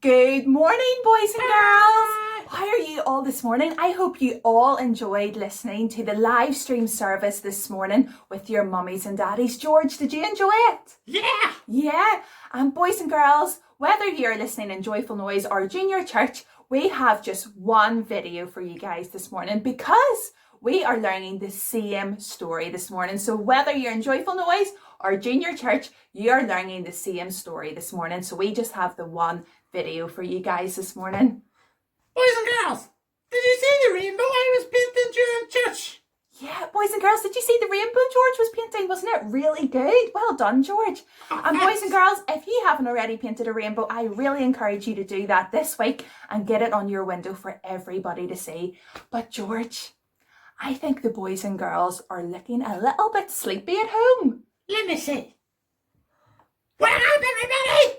Good morning, boys and girls. How are you all this morning? I hope you all enjoyed listening to the live stream service this morning with your mummies and daddies. George, did you enjoy it? Yeah. Yeah. And boys and girls, whether you're listening in Joyful Noise or Junior Church, we have just one video for you guys this morning because we are learning the same story this morning. So whether you're in Joyful Noise or Junior Church, you're learning the same story this morning. So we just have the one video for you guys this morning. Boys and girls, did you see the rainbow I was painting during church? Yeah, boys and girls, did you see the rainbow George was painting? Wasn't it really good? Well done, George. And boys and girls, if you haven't already painted a rainbow, I really encourage you to do that this week and get it on your window for everybody to see. But George, I think the boys and girls are looking a little bit sleepy at home. Let me see. Wake up, everybody!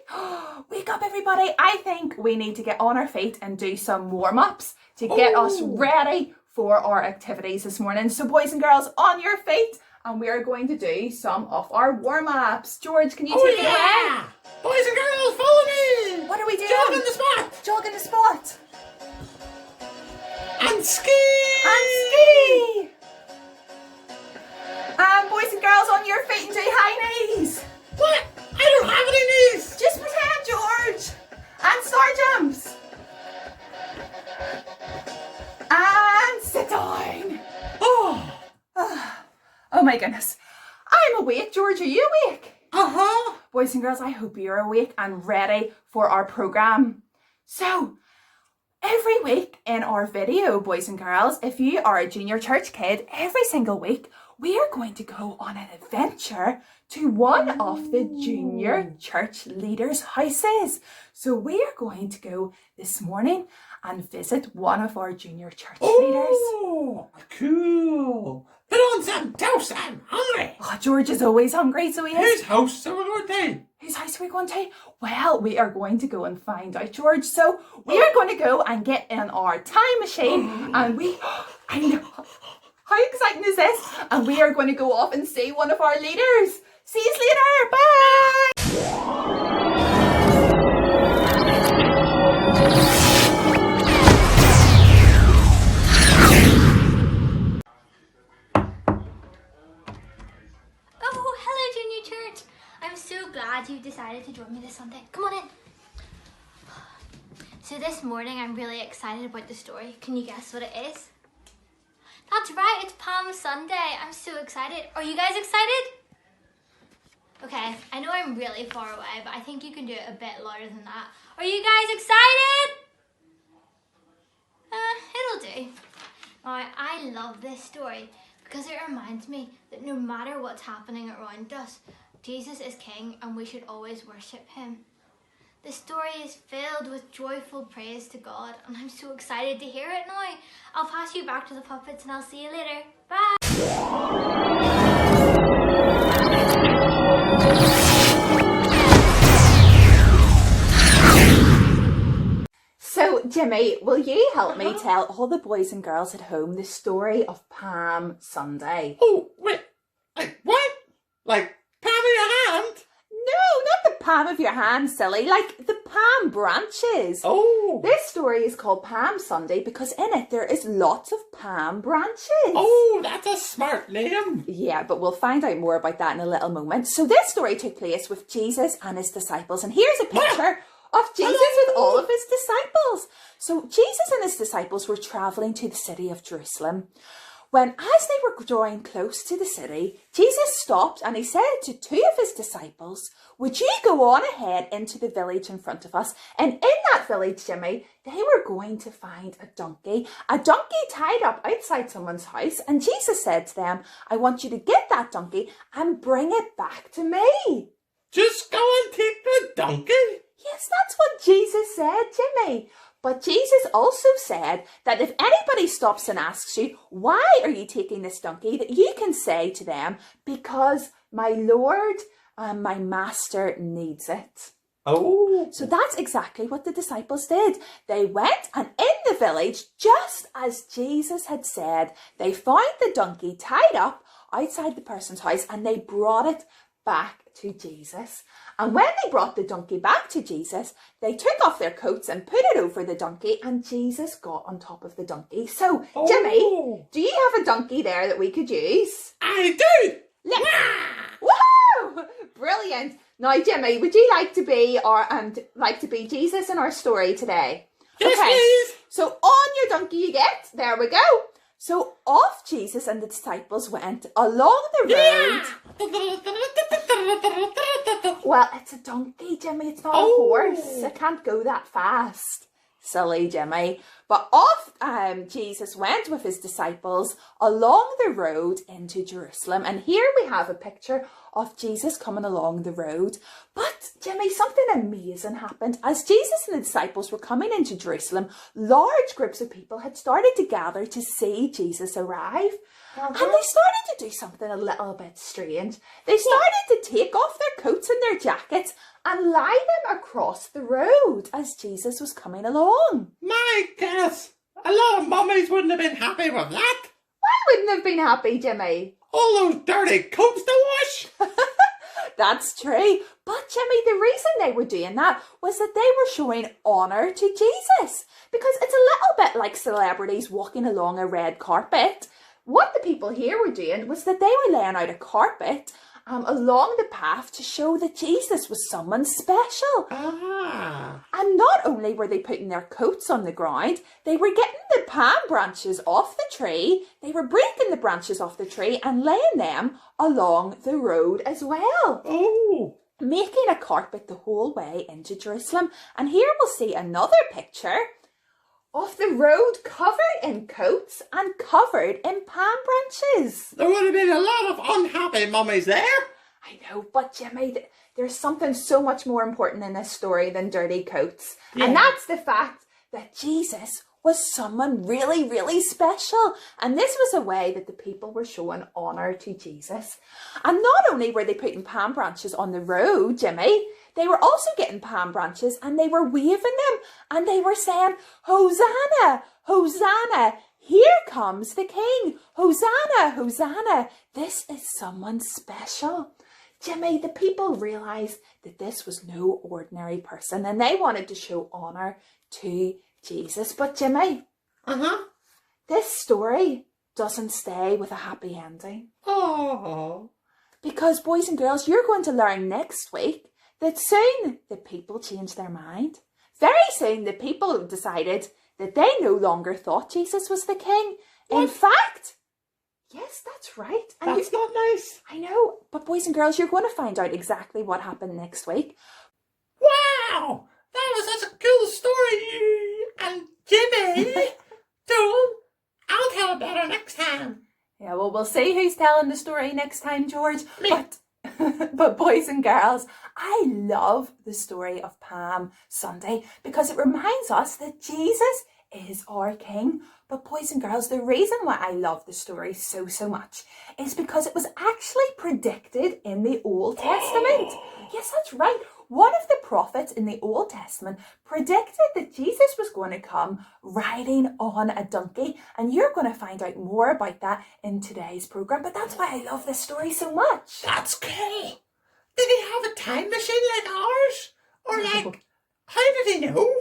Wake up, everybody. I think we need to get on our feet and do some warm-ups to get us ready for our activities this morning. So boys and girls, on your feet, and we are going to do some of our warm-ups. George, can you take it away? Boys and girls, follow me! What are we doing? Jog on the spot! Jog on the spot. And ski! And ski! And boys and girls, on your feet and do high knees. What? I don't have any knees! Just pretend, George. And star jumps. And sit down. Oh my goodness. I'm awake, George. Are you awake? Uh-huh. Boys and girls, I hope you're awake and ready for our program. So, every week in our video, boys and girls, if you are a Junior Church kid, every single week, we are going to go on an adventure to one of the Junior Church leaders' houses. So we are going to go this morning and visit one of our Junior Church leaders. Oh, cool. Put on some toast, I'm hungry. Oh, George is always hungry, so he is. Whose house are we going to? Whose house are we going to? Well, we are going to go and find out, George. So we are going to go and get in our time machine and I know, how exciting is this? And we are going to go off and see one of our leaders. See you later. Bye. Oh, hello Junior Church. I'm so glad you decided to join me this Sunday. Come on in. So this morning I'm really excited about the story. Can you guess what it is? That's right, it's Palm Sunday. I'm so excited. Are you guys excited? Okay, I know I'm really far away, but I think you can do it a bit louder than that. Are you guys excited? It'll do. Now, I love this story because it reminds me that no matter what's happening around us, Jesus is King and we should always worship him. The story is filled with joyful praise to God and I'm so excited to hear it now. I'll pass you back to the puppets and I'll see you later. Bye! So, Jimmy, will you help me tell all the boys and girls at home the story of Palm Sunday? Oh, wait. Like what? Like palm of your hand? No, not the palm of your hand, silly. Like the palm branches. Oh. This story is called Palm Sunday because in it there is lots of palm branches. Oh, that's a smart name. Yeah, but we'll find out more about that in a little moment. So this story took place with Jesus and his disciples. And here's a picture of Jesus with all of his disciples. So Jesus and his disciples were traveling to the city of Jerusalem. When, as they were drawing close to the city, Jesus stopped and he said to two of his disciples, "Would you go on ahead into the village in front of us?" And in that village, Jimmy, they were going to find a donkey tied up outside someone's house. And Jesus said to them, "I want you to get that donkey and bring it back to me." Just go and take the donkey? Yes, that's what Jesus said, Jimmy. But Jesus also said that if anybody stops and asks you, "Why are you taking this donkey?" that you can say to them, "Because my Lord and my Master needs it." Oh. So that's exactly what the disciples did. They went and in the village, just as Jesus had said, they found the donkey tied up outside the person's house and they brought it back to Jesus. And when they brought the donkey back to Jesus, they took off their coats and put it over the donkey, and Jesus got on top of the donkey. So, Jimmy, do you have a donkey there that we could use? I do! Woohoo! Brilliant. Now, Jimmy, would you like to be Jesus in our story today? Yes, please. So on your donkey you get. There we go. So off Jesus and the disciples went along the road. Well, it's a donkey, Jimmy. It's not a horse. It can't go that fast. Silly Jimmy. But off Jesus went with his disciples along the road into Jerusalem. And here we have a picture of Jesus coming along the road. But Jimmy, something amazing happened. As Jesus and the disciples were coming into Jerusalem, large groups of people had started to gather to see Jesus arrive. And they started to do something a little bit strange. They started to take off their coats and their jackets and lie them across the road as Jesus was coming along. My goodness, a lot of mummies wouldn't have been happy with that. Why wouldn't have been happy, Jimmy? All those dirty coats to wash. That's true. But Jimmy, the reason they were doing that was that they were showing honour to Jesus. Because it's a little bit like celebrities walking along a red carpet. What the people here were doing was that they were laying out a carpet along the path to show that Jesus was someone special. And not only were they putting their coats on the ground, they were getting the palm branches off the tree, they were breaking the branches off the tree and laying them along the road as well. Making a carpet the whole way into Jerusalem. And here we'll see another picture of the road covered in coats and covered in palm branches. There would have been a lot of unhappy mummies there. I know, but Jimmy, there's something so much more important in this story than dirty coats. Yeah. And that's the fact that Jesus was someone really, really special. And this was a way that the people were showing honour to Jesus. And not only were they putting palm branches on the road, Jimmy, they were also getting palm branches and they were waving them and they were saying, Hosanna, Hosanna, here comes the King. Hosanna, Hosanna, this is someone special. Jimmy, the people realised that this was no ordinary person and they wanted to show honour to Jesus. But Jimmy, this story doesn't stay with a happy ending. Because boys and girls, you're going to learn next week that soon the people changed their mind. Very soon the people decided that they no longer thought Jesus was the King. What? In fact, yes, that's right. And that's not nice. I know, but boys and girls, you're going to find out exactly what happened next week. Wow, that was such a cool story. And Jimmy, I'll tell it better next time. Yeah, well, we'll see who's telling the story next time, George. But boys and girls, I love the story of Palm Sunday because it reminds us that Jesus is our King. But boys and girls, the reason why I love the story so much is because it was actually predicted in the Old Testament. Yes, that's right. One of the prophets in the Old Testament predicted that Jesus was going to come riding on a donkey. And you're going to find out more about that in today's programme. But that's why I love this story so much. That's cool. Did he have a time machine like ours? Or how did he know?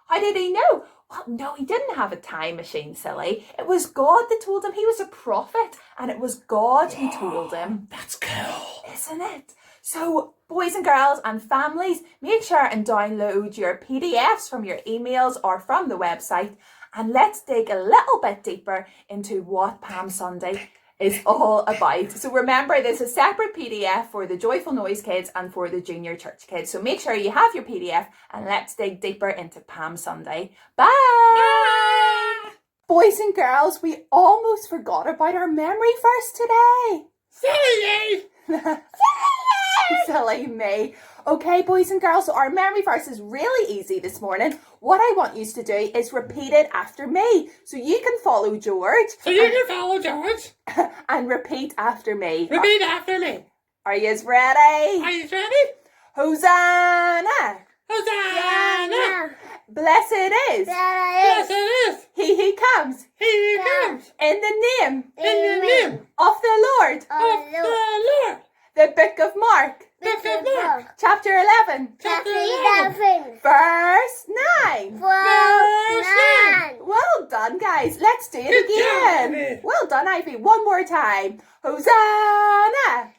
How did he know? Well, no, he didn't have a time machine, silly. It was God that told him. He was a prophet and it was God who told him. That's cool. Isn't it? So, boys and girls and families, make sure and download your PDFs from your emails or from the website and let's dig a little bit deeper into what Palm Sunday is all about. So remember, there's a separate PDF for the Joyful Noise kids and for the Junior Church kids. So make sure you have your PDF and let's dig deeper into Palm Sunday. Bye! Bye! Boys and girls, we almost forgot about our memory verse today. Silly! Silly me. Okay, boys and girls, so our memory verse is really easy this morning. What I want you to do is repeat it after me. So you can follow George. And repeat after me. Repeat after me. Are you ready? Are you ready? Hosanna. Hosanna. Blessed is. Blessed is. He who comes. He who comes. In the name. In the name. Of the Lord. Of the Lord. The book of Mark, Book of Mark. chapter 11, Chapter 11. verse 9. Verse 9. Well done, guys. Let's do it Good job, again. Ivy. Well done, Ivy. One more time. Hosanna!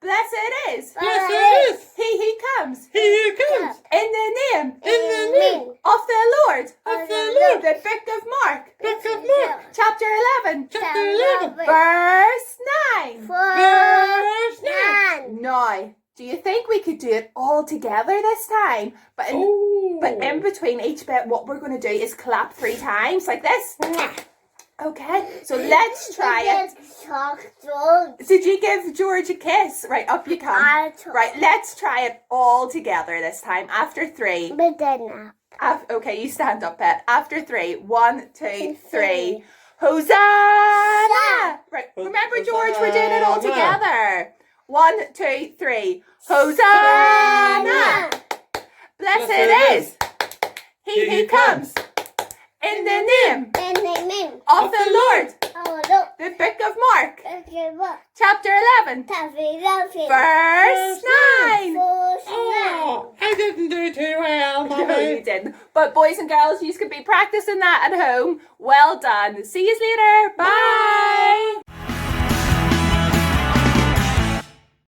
Blessed is Blessed is he who comes he who comes in the name in the name of the Lord. of the Lord. The book of Mark, Book of Mark. chapter 11, Chapter 11. verse 9. Verse 9. Now, do you think we could do it all together this time? But in between each bit, what we're going to do is clap 3 times like this. Okay, so let's try it. Did you give George a kiss? Right, up you come. Right, let's try it all together this time. After 3. Okay, you stand up, Pet. After 3. 1, 2, 3. Hosanna! Right, remember, George, we're doing it all together. 1, 2, 3. Hosanna! Blessed is he who comes in the name of the Lord. The book of Mark, chapter 11, verse 9. Oh, I didn't do too well, No, Mommy. you didn't. But boys and girls, you could be practicing that at home. Well done. See you later. Bye.